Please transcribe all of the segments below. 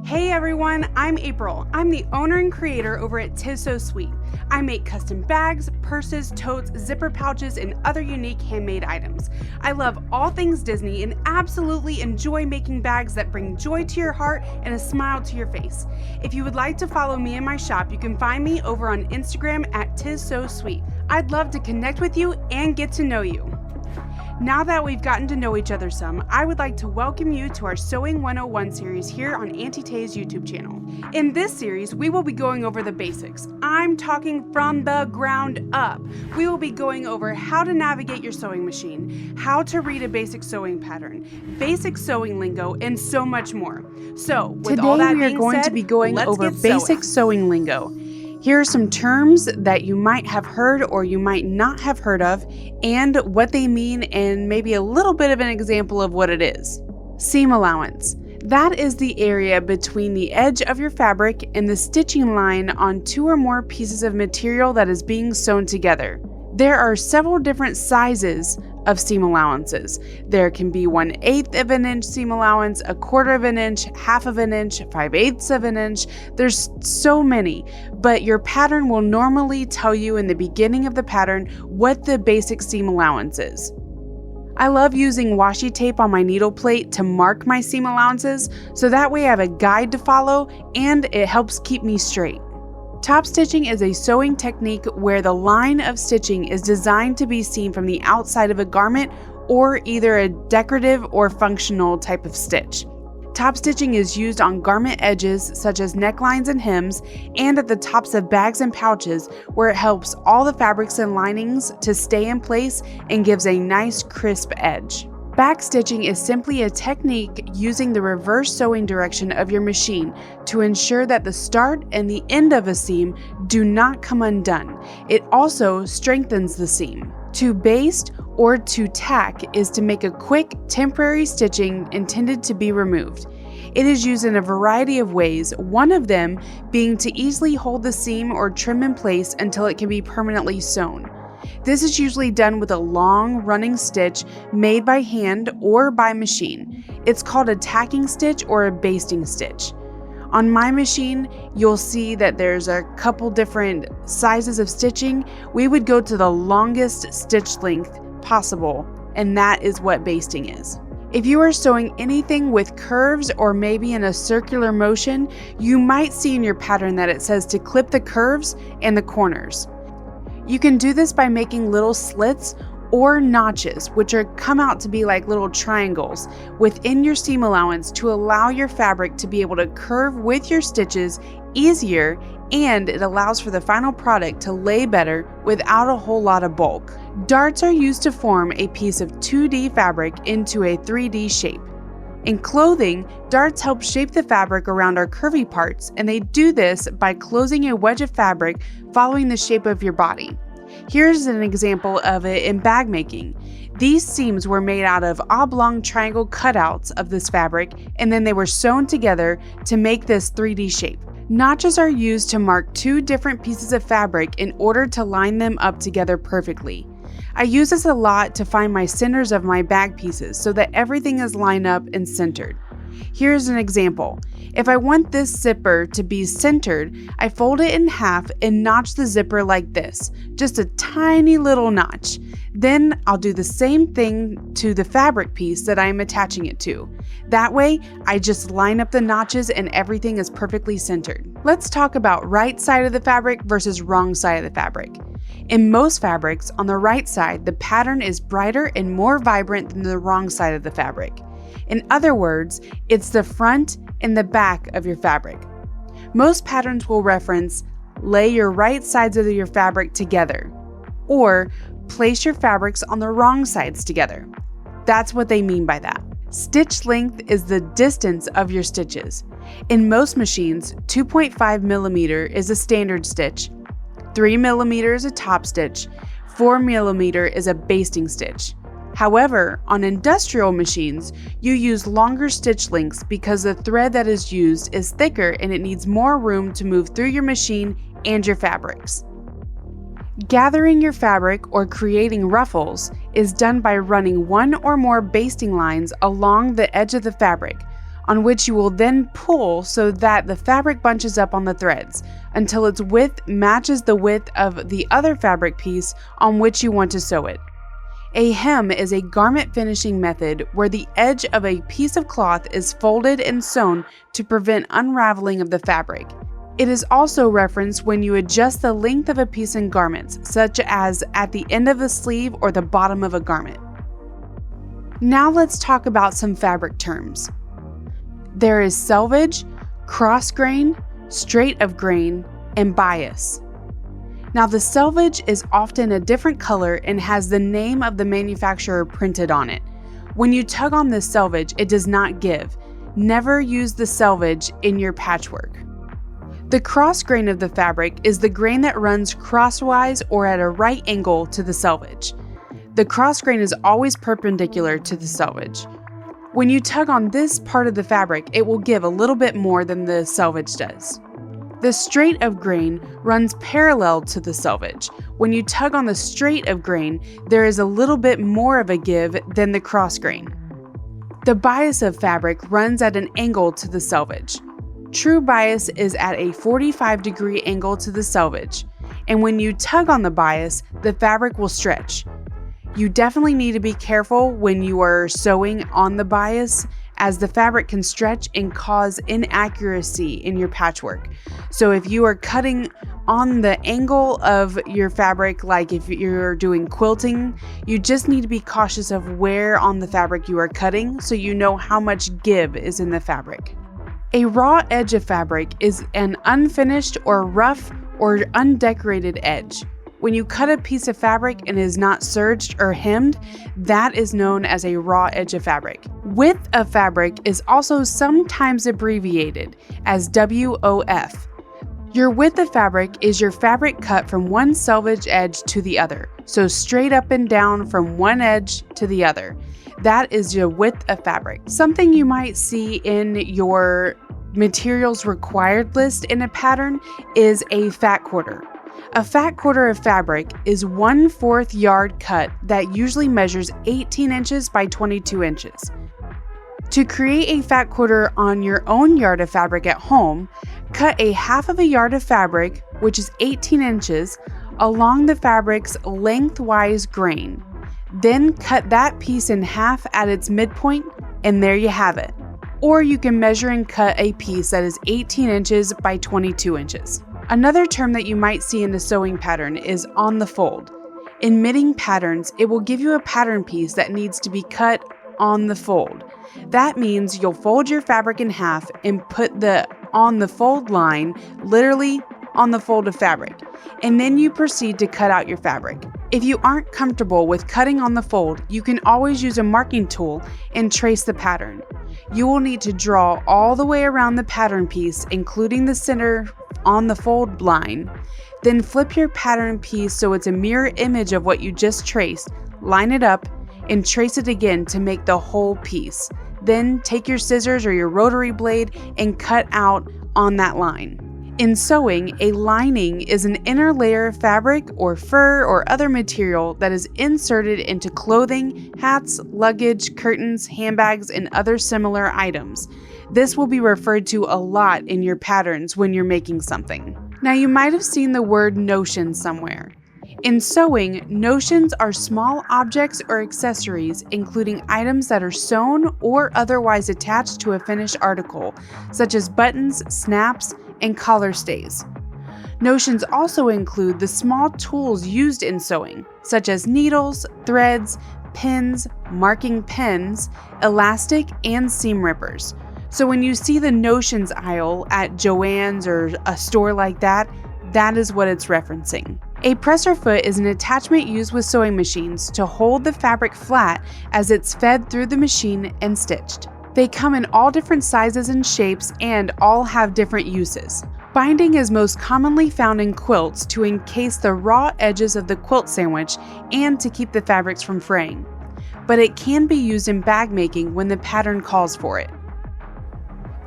Hey everyone, I'm April. I'm the owner and creator over at 'Tis So Sweet. I make custom bags, purses, totes, zipper pouches, and other unique handmade items. I love all things Disney and absolutely enjoy making bags that bring joy to your heart and a smile to your face. If you would like to follow me in my shop, you can find me over on Instagram at 'Tis So Sweet. I'd love to connect with you and get to know you. Now that we've gotten to know each other some, I would like to welcome you to our Sewing 101 series here on Auntie Tay's YouTube channel. In this series, we will be going over the basics. I'm talking from the ground up. We will be going over how to navigate your sewing machine, how to read a basic sewing pattern, basic sewing lingo, and so much more. So, with all that being said, today we are going to be going over basic sewing lingo. Here are some terms that you might have heard or you might not have heard of, and what they mean, and maybe a little bit of an example of what it is. Seam allowance. That is the area between the edge of your fabric and the stitching line on two or more pieces of material that is being sewn together. There are several different sizes of seam allowances. There can be 1/8 of an inch seam allowance, 1/4 of an inch, 1/2 of an inch, 5/8 of an inch. There's so many, but your pattern will normally tell you in the beginning of the pattern what the basic seam allowance is. I love using washi tape on my needle plate to mark my seam allowances, so that way I have a guide to follow and it helps keep me straight. Top stitching is a sewing technique where the line of stitching is designed to be seen from the outside of a garment or either a decorative or functional type of stitch. Top stitching is used on garment edges such as necklines and hems, and at the tops of bags and pouches where it helps all the fabrics and linings to stay in place and gives a nice crisp edge. Back stitching is simply a technique using the reverse sewing direction of your machine to ensure that the start and the end of a seam do not come undone. It also strengthens the seam. To baste or to tack is to make a quick, temporary stitching intended to be removed. It is used in a variety of ways, one of them being to easily hold the seam or trim in place until it can be permanently sewn. This is usually done with a long running stitch made by hand or by machine. It's called a tacking stitch or a basting stitch. On my machine, you'll see that there's a couple different sizes of stitching. We would go to the longest stitch length possible, and that is what basting is. If you are sewing anything with curves or maybe in a circular motion, you might see in your pattern that it says to clip the curves and the corners. You can do this by making little slits or notches, which come out to be like little triangles within your seam allowance to allow your fabric to be able to curve with your stitches easier, and it allows for the final product to lay better without a whole lot of bulk. Darts are used to form a piece of 2D fabric into a 3D shape. In clothing, darts help shape the fabric around our curvy parts, and they do this by closing a wedge of fabric following the shape of your body. Here's an example of it in bag making. These seams were made out of oblong triangle cutouts of this fabric, and then they were sewn together to make this 3D shape. Notches are used to mark two different pieces of fabric in order to line them up together perfectly. I use this a lot to find my centers of my bag pieces so that everything is lined up and centered. Here's an example. If I want this zipper to be centered, I fold it in half and notch the zipper like this, just a tiny little notch. Then I'll do the same thing to the fabric piece that I am attaching it to. That way, I just line up the notches and everything is perfectly centered. Let's talk about right side of the fabric versus wrong side of the fabric. In most fabrics, on the right side, the pattern is brighter and more vibrant than the wrong side of the fabric. In other words, it's the front and the back of your fabric. Most patterns will reference lay your right sides of your fabric together, or place your fabrics on the wrong sides together. That's what they mean by that. Stitch length is the distance of your stitches. In most machines, 2.5 millimeter is a standard stitch, 3 millimeter is a top stitch, 4 millimeter is a basting stitch. However, on industrial machines, you use longer stitch lengths because the thread that is used is thicker and it needs more room to move through your machine and your fabrics. Gathering your fabric or creating ruffles is done by running one or more basting lines along the edge of the fabric. on which you will then pull so that the fabric bunches up on the threads until its width matches the width of the other fabric piece on which you want to sew it. A hem is a garment finishing method where the edge of a piece of cloth is folded and sewn to prevent unraveling of the fabric. It is also referenced when you adjust the length of a piece in garments, such as at the end of a sleeve or the bottom of a garment. Now let's talk about some fabric terms. There is selvage, cross grain, straight of grain, and bias. Now the selvage is often a different color and has the name of the manufacturer printed on it. When you tug on this selvage, it does not give. Never use the selvage in your patchwork. The cross grain of the fabric is the grain that runs crosswise or at a right angle to the selvage. The cross grain is always perpendicular to the selvage. When you tug on this part of the fabric, it will give a little bit more than the selvage does. The straight of grain runs parallel to the selvage. When you tug on the straight of grain, there is a little bit more of a give than the cross grain. The bias of fabric runs at an angle to the selvage. True bias is at a 45-degree angle to the selvage, and when you tug on the bias, the fabric will stretch. You definitely need to be careful when you are sewing on the bias, as the fabric can stretch and cause inaccuracy in your patchwork. So if you are cutting on the angle of your fabric, like if you're doing quilting, you just need to be cautious of where on the fabric you are cutting so you know how much give is in the fabric. A raw edge of fabric is an unfinished or rough or undecorated edge. When you cut a piece of fabric and it is not serged or hemmed, that is known as a raw edge of fabric. Width of fabric is also sometimes abbreviated as WOF. Your width of fabric is your fabric cut from one selvage edge to the other, so straight up and down from one edge to the other. That is your width of fabric. Something you might see in your materials required list in a pattern is a fat quarter. A fat quarter of fabric is 1/4 yard cut that usually measures 18 inches by 22 inches. To create a fat quarter on your own yard of fabric at home, cut a 1/2 of a yard of fabric, which is 18 inches, along the fabric's lengthwise grain. Then cut that piece in half at its midpoint, and there you have it. Or you can measure and cut a piece that is 18 inches by 22 inches. Another term that you might see in the sewing pattern is on the fold. In knitting patterns, it will give you a pattern piece that needs to be cut on the fold. That means you'll fold your fabric in half and put the on the fold line literally on the fold of fabric, and then you proceed to cut out your fabric. If you aren't comfortable with cutting on the fold, you can always use a marking tool and trace the pattern. You will need to draw all the way around the pattern piece, including the center on the fold line. Then flip your pattern piece so it's a mirror image of what you just traced, line it up, and trace it again to make the whole piece. Then take your scissors or your rotary blade and cut out on that line. In sewing, a lining is an inner layer of fabric or fur or other material that is inserted into clothing, hats, luggage, curtains, handbags, and other similar items. This will be referred to a lot in your patterns when you're making something. Now you might have seen the word notion somewhere. In sewing, notions are small objects or accessories, including items that are sewn or otherwise attached to a finished article, such as buttons, snaps, and collar stays. Notions also include the small tools used in sewing, such as needles, threads, pins, marking pens, elastic, and seam rippers. So when you see the notions aisle at Joann's or a store like that, that is what it's referencing. A presser foot is an attachment used with sewing machines to hold the fabric flat as it's fed through the machine and stitched. They come in all different sizes and shapes and all have different uses. Binding is most commonly found in quilts to encase the raw edges of the quilt sandwich and to keep the fabrics from fraying. But it can be used in bag making when the pattern calls for it.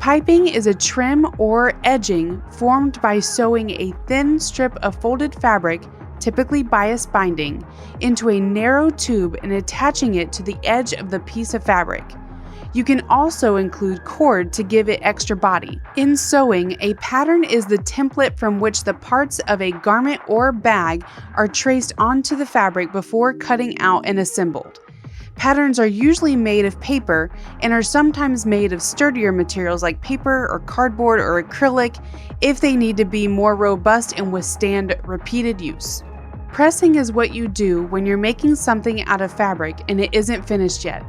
Piping is a trim or edging formed by sewing a thin strip of folded fabric, typically bias binding, into a narrow tube and attaching it to the edge of the piece of fabric. You can also include cord to give it extra body. In sewing, a pattern is the template from which the parts of a garment or bag are traced onto the fabric before cutting out and assembled. Patterns are usually made of paper and are sometimes made of sturdier materials like paper or cardboard or acrylic if they need to be more robust and withstand repeated use. Pressing is what you do when you're making something out of fabric and it isn't finished yet.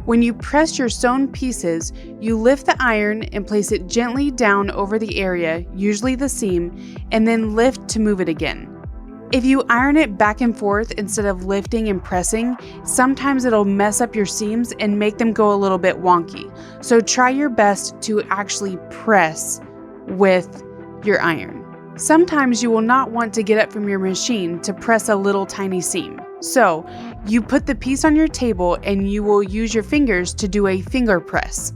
When you press your sewn pieces, you lift the iron and place it gently down over the area, usually the seam, and then lift to move it again. If you iron it back and forth instead of lifting and pressing, sometimes it'll mess up your seams and make them go a little bit wonky. So try your best to actually press with your iron. Sometimes you will not want to get up from your machine to press a little tiny seam. So you put the piece on your table and you will use your fingers to do a finger press.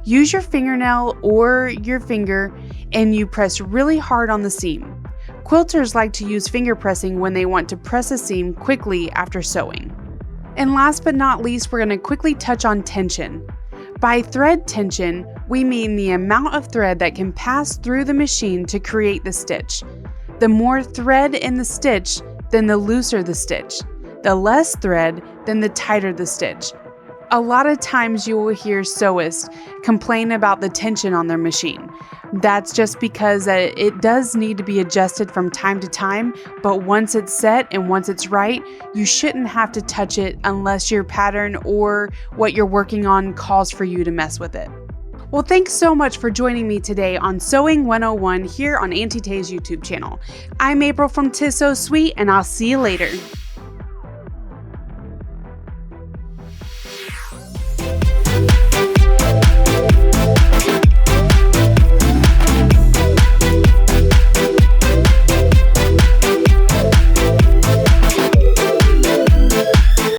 Use your fingernail or your finger and you press really hard on the seam. Quilters like to use finger pressing when they want to press a seam quickly after sewing. And last but not least, we're going to quickly touch on tension. By thread tension, we mean the amount of thread that can pass through the machine to create the stitch. The more thread in the stitch, then the looser the stitch. The less thread, then the tighter the stitch. A lot of times you will hear sewists complain about the tension on their machine. That's just because it does need to be adjusted from time to time, but once it's set and once it's right, you shouldn't have to touch it unless your pattern or what you're working on calls for you to mess with it. Well, thanks so much for joining me today on Sewing 101 here on Auntie Tay's YouTube channel. I'm April from 'Tis So Sweet, and I'll see you later.